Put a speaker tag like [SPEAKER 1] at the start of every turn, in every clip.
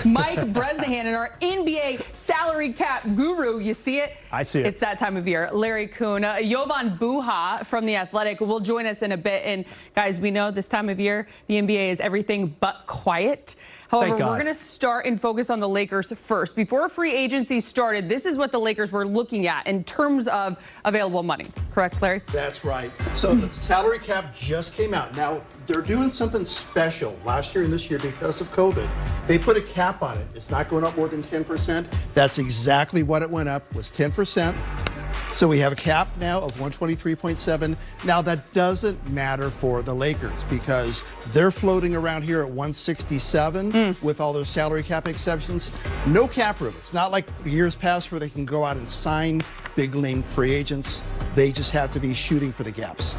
[SPEAKER 1] Mike Bresnahan and our NBA salary cap guru. You see it?
[SPEAKER 2] I see it.
[SPEAKER 1] It's that time of year. Larry Kuhn, Jovan Buha from The Athletic will join us in a bit. And guys, we know this time of year, the NBA is everything but quiet. However, we're going to start and focus on the Lakers first. Before free agency started, this is what the Lakers were looking at in terms of available money. Correct, Larry?
[SPEAKER 3] That's right. So the salary cap just came out. Now, they're doing something special last year and this year because of COVID. They put a cap on it. It's not going up more than 10%. That's exactly what it went up, was 10%. So we have a cap now of 123.7. Now that doesn't matter for the Lakers because they're floating around here at 167 with all those salary cap exceptions. No cap room. It's not like years past where they can go out and sign big name free agents. They just have to be shooting for the gaps.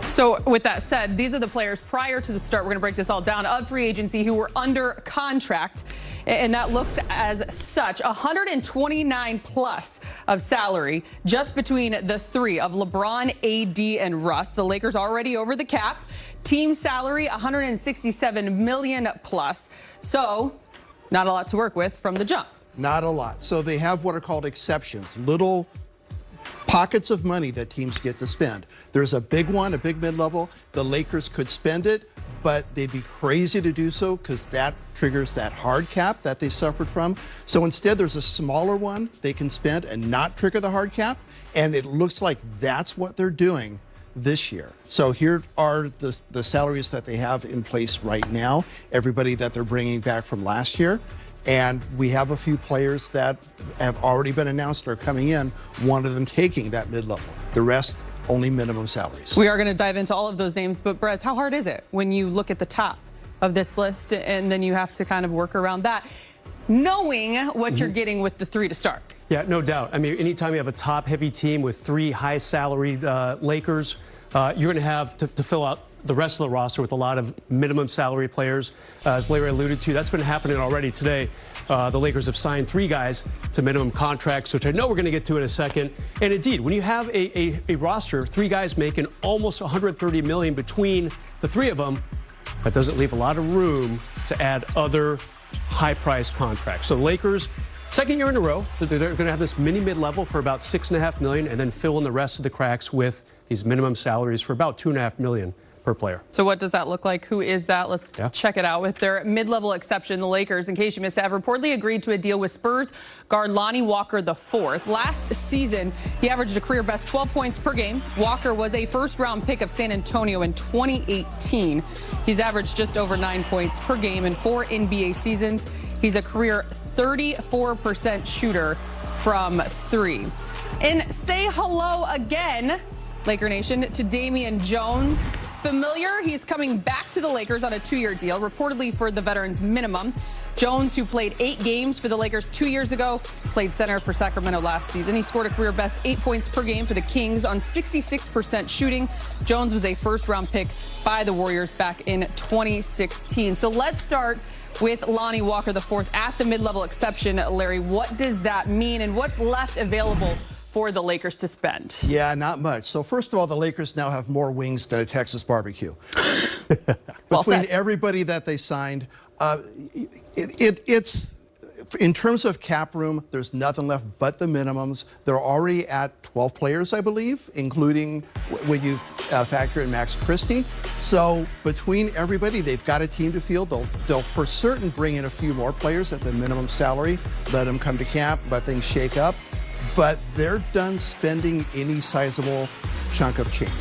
[SPEAKER 1] So with that said, these are the players prior to the start. We're going to break this all down of free agency who were under contract. And that looks as such, 129 plus of salary just between the three of LeBron, AD, and Russ. The Lakers already over the cap. Team salary, 167 million plus. So not a lot to work with from the jump.
[SPEAKER 3] Not a lot. So they have what are called exceptions, little pockets of money that teams get to spend. There's a big one, a big mid-level. The Lakers could spend it, but they'd be crazy to do so because that triggers that hard cap that they suffered from. So instead, there's a smaller one they can spend and not trigger the hard cap. And it looks like that's what they're doing this year. So here are the salaries that they have in place right now, everybody that they're bringing back from last year. And we have a few players that have already been announced are coming in, one of them taking that mid-level. The rest, only minimum salaries.
[SPEAKER 1] We are going to dive into all of those names, but Brez, how hard is it when you look at the top of this list and then you have to kind of work around that, knowing what you're getting with the three to start?
[SPEAKER 2] Yeah, no doubt. I mean, anytime you have a top-heavy team with three high-salaried Lakers, you're going to have to fill out the rest of the roster with a lot of minimum salary players. As Larry alluded to, that's been happening already today. The Lakers have signed three guys to minimum contracts, which I know we're going to get to in a second. And indeed, when you have a roster, three guys making almost $130 million between the three of them, that doesn't leave a lot of room to add other high-priced contracts. So the Lakers, second year in a row, they're going to have this mid-level for about $6.5 million and then fill in the rest of the cracks with these minimum salaries for about $2.5 million per player. So
[SPEAKER 1] what does that look like? Who is that? Let's check it out. With their mid-level exception, the Lakers, in case you missed it, have reportedly agreed to a deal with Spurs guard Lonnie Walker IV. Last season, he averaged a career best 12 points per game. Walker was a first-round pick of San Antonio in 2018. He's averaged just over 9 points per game in 4 NBA seasons. He's a career 34% shooter from three. And say hello again, Laker Nation, to Damian Jones. Familiar, he's coming back to the Lakers on a 2-year deal, reportedly for the veterans minimum. Jones, who played 8 games for the Lakers 2 years ago, played center for Sacramento last season. He scored a career best 8 points per game for the Kings on 66% shooting. Jones was a first-round pick by the Warriors back in 2016. So let's start with Lonnie Walker IV at the mid-level exception. Larry, what does that mean and what's left available for the Lakers to spend?
[SPEAKER 3] Yeah, not much. So first of all, the Lakers now have more wings than a Texas barbecue.
[SPEAKER 1] Well
[SPEAKER 3] Between
[SPEAKER 1] said.
[SPEAKER 3] everybody that they signed, it's in terms of cap room, there's nothing left but the minimums. They're already at 12 players, I believe, including when you factor in Max Christie. So between everybody, they've got a team to field. They'll for certain bring in a few more players at the minimum salary, let them come to camp, let things shake up. But they're done spending any sizable chunk of change.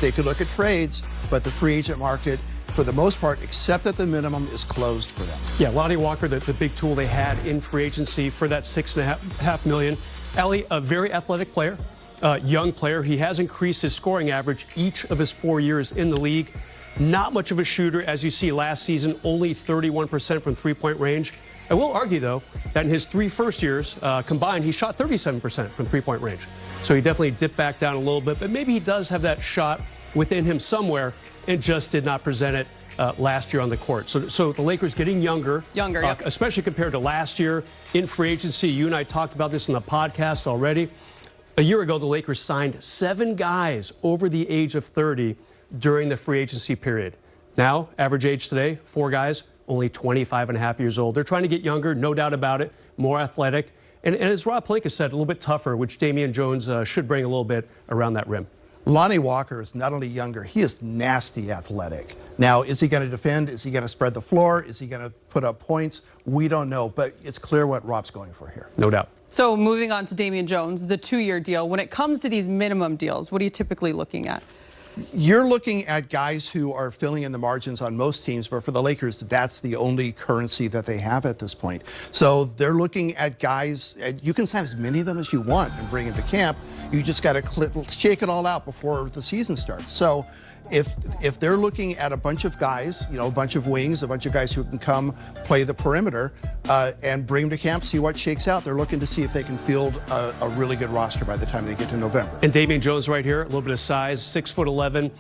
[SPEAKER 3] They could look at trades, but the free agent market, for the most part, except at the minimum, is closed for them.
[SPEAKER 2] Yeah, Lonnie Walker, the big tool they had in free agency for that $6.5 million. Ellie, a very athletic player, young player. He has increased his scoring average each of his 4 years in the league. Not much of a shooter, as you see last season, only 31% from three-point range. I will argue, though, that in his 3 first years combined, he shot 37% from three-point range. So he definitely dipped back down a little bit, but maybe he does have that shot within him somewhere and just did not present it last year on the court. So the Lakers getting younger,
[SPEAKER 1] yep.
[SPEAKER 2] Especially compared to last year in free agency. You and I talked about this in the podcast already. A year ago, the Lakers signed 7 guys over the age of 30 during the free agency period. Now, average age today, 4 guys only 25 and a half years old. They're trying to get younger, no doubt about it, more athletic. And as Rob Pelinka said, a little bit tougher, which Damian Jones should bring a little bit around that rim.
[SPEAKER 3] Lonnie Walker is not only younger, he is nasty athletic. Now, is he going to defend? Is he going to spread the floor? Is he going to put up points? We don't know, but it's clear what Rob's going for here.
[SPEAKER 2] No doubt.
[SPEAKER 1] So moving on to Damian Jones, the 2-year deal. When it comes to these minimum deals, what are you typically looking at?
[SPEAKER 3] You're looking at guys who are filling in the margins on most teams, but for the Lakers, that's the only currency that they have at this point. So they're looking at guys, and you can sign as many of them as you want and bring them to camp. You just got to shake it all out before the season starts. So if they're looking at a bunch of guys, you know, a bunch of wings, a bunch of guys who can come play the perimeter and bring them to camp, see what shakes out, they're looking to see if they can field a really good roster by the time they get to November.
[SPEAKER 2] And Damian Jones right here, a little bit of size, 6'11",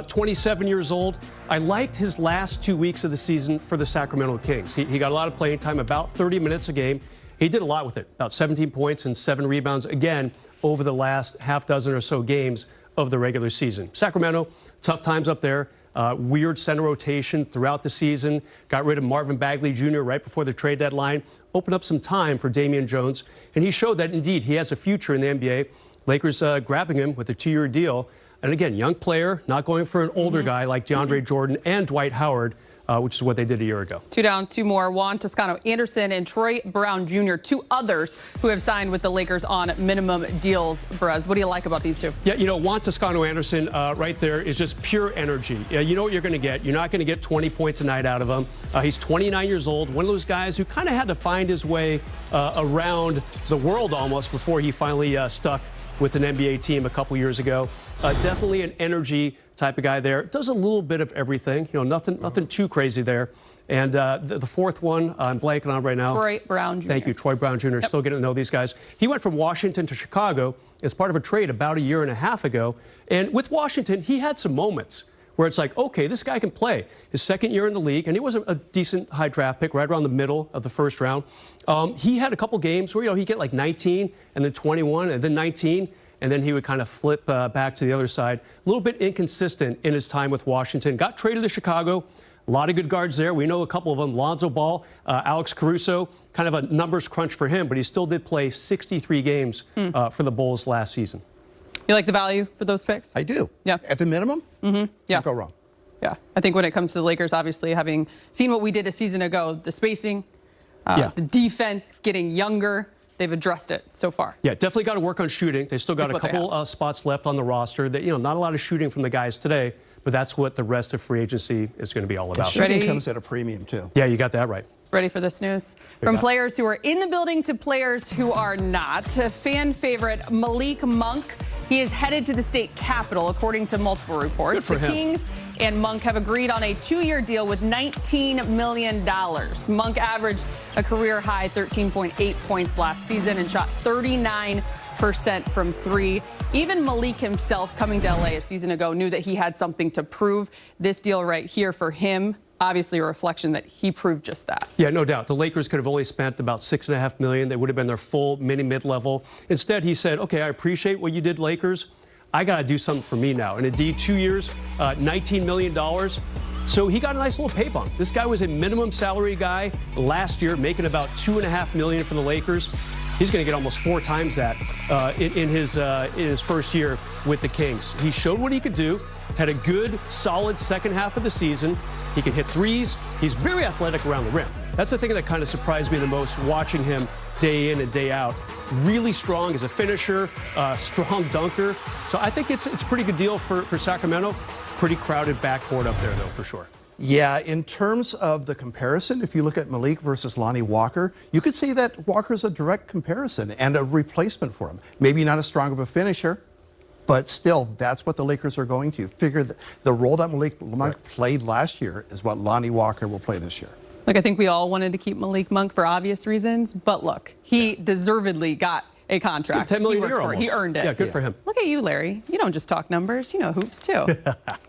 [SPEAKER 2] 27 years old. I liked his last 2 weeks of the season for the Sacramento Kings. He got a lot of playing time, about 30 minutes a game. He did a lot with it, about 17 points and 7 rebounds, again, over the last half dozen or so games of the regular season. Sacramento, tough times up there. Weird center rotation throughout the season. Got rid of Marvin Bagley Jr. right before the trade deadline. Opened up some time for Damian Jones. And he showed that, indeed, he has a future in the NBA. Lakers grabbing him with a 2-year deal. And again, young player, not going for an older guy like DeAndre Jordan and Dwight Howard, which is what they did a year ago.
[SPEAKER 1] 2 down, 2 more. Juan Toscano-Anderson and Troy Brown Jr., 2 others who have signed with the Lakers on minimum deals. Perez, what do you like about these 2?
[SPEAKER 2] Yeah, you know, Juan Toscano-Anderson right there is just pure energy. You know what you're going to get. You're not going to get 20 points a night out of him. He's 29 years old, one of those guys who kind of had to find his way around the world almost before he finally stuck with an NBA team a couple years ago. Definitely an energy type of guy there. Does a little bit of everything. You know, nothing too crazy there. And the fourth one, I'm blanking on right now.
[SPEAKER 1] Troy Brown Jr.
[SPEAKER 2] Thank you, Troy Brown Jr. Yep. Still getting to know these guys. He went from Washington to Chicago as part of a trade about a year and a half ago. And with Washington, he had some moments where it's like, okay, this guy can play. His second year in the league, and he was a decent high draft pick, right around the middle of the first round. He had a couple games where, you know, he'd get like 19 and then 21 and then 19. And then he would kind of flip back to the other side. A little bit inconsistent in his time with Washington. Got traded to Chicago. A lot of good guards there. We know a couple of them. Lonzo Ball, Alex Caruso, kind of a numbers crunch for him, but he still did play 63 games for the Bulls last season.
[SPEAKER 1] You like the value for those picks?
[SPEAKER 3] I do.
[SPEAKER 1] Yeah.
[SPEAKER 3] At the minimum?
[SPEAKER 1] Mm-hmm. Yeah.
[SPEAKER 3] Can't go wrong.
[SPEAKER 1] Yeah. I think when it comes to the Lakers, obviously, having seen what we did a season ago, the spacing, the defense getting younger, they've addressed it so far.
[SPEAKER 2] Yeah, definitely got to work on shooting. They still got a couple spots left on the roster. That, you know, not a lot of shooting from the guys today, but that's what the rest of free agency is going to be all about.
[SPEAKER 3] Shooting comes at a premium, too.
[SPEAKER 2] Yeah, you got that right.
[SPEAKER 1] Ready for this news? From players who are in the building to players who are not. Fan favorite Malik Monk. He is headed to the state capitol, according to multiple reports. The Kings and Monk have agreed on a 2-year deal with $19 million. Monk averaged a career high 13.8 points last season and shot 39% from 3. Even Malik himself, coming to LA a season ago, knew that he had something to prove. This deal right here for him, obviously a reflection that he proved just that.
[SPEAKER 2] Yeah, no doubt. The Lakers could have only spent about $6.5 million. They would have been their full mid-level. Instead, he said, okay, I appreciate what you did, Lakers. I got to do something for me now. And indeed, 2 years, $19 million. So he got a nice little pay bump. This guy was a minimum salary guy last year, making about $2.5 million for the Lakers. He's going to get almost 4 times that in his first year with the Kings. He showed what he could do, had a good, solid second half of the season. He can hit threes. He's very athletic around the rim. That's the thing that kind of surprised me the most, watching him day in and day out. Really strong as a finisher, strong dunker. So I think it's a pretty good deal for Sacramento. Pretty crowded backcourt up there, though, for sure.
[SPEAKER 3] Yeah, in terms of the comparison, if you look at Malik versus Lonnie Walker, you could say that Walker's a direct comparison and a replacement for him. Maybe not as strong of a finisher, but still, that's what the Lakers are going to. Figure the role that Malik Monk played last year is what Lonnie Walker will play this year.
[SPEAKER 1] Look, I think we all wanted to keep Malik Monk for obvious reasons, but look, he deservedly got a contract.
[SPEAKER 2] €10 million
[SPEAKER 1] he worked for it. He earned it.
[SPEAKER 2] Yeah, good for him.
[SPEAKER 1] Look at you, Larry. You don't just talk numbers. You know hoops, too.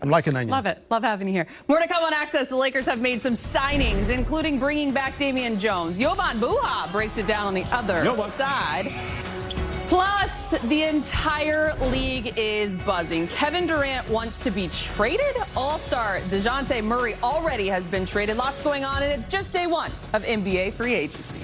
[SPEAKER 3] I'm like an onion.
[SPEAKER 1] Love it. Love having you here. More to come on Access. The Lakers have made some signings, including bringing back Damian Jones. Jovan Buha breaks it down on the other side. Plus, the entire league is buzzing. Kevin Durant wants to be traded. All-star DeJounte Murray already has been traded. Lots going on, and it's just day one of NBA free agency.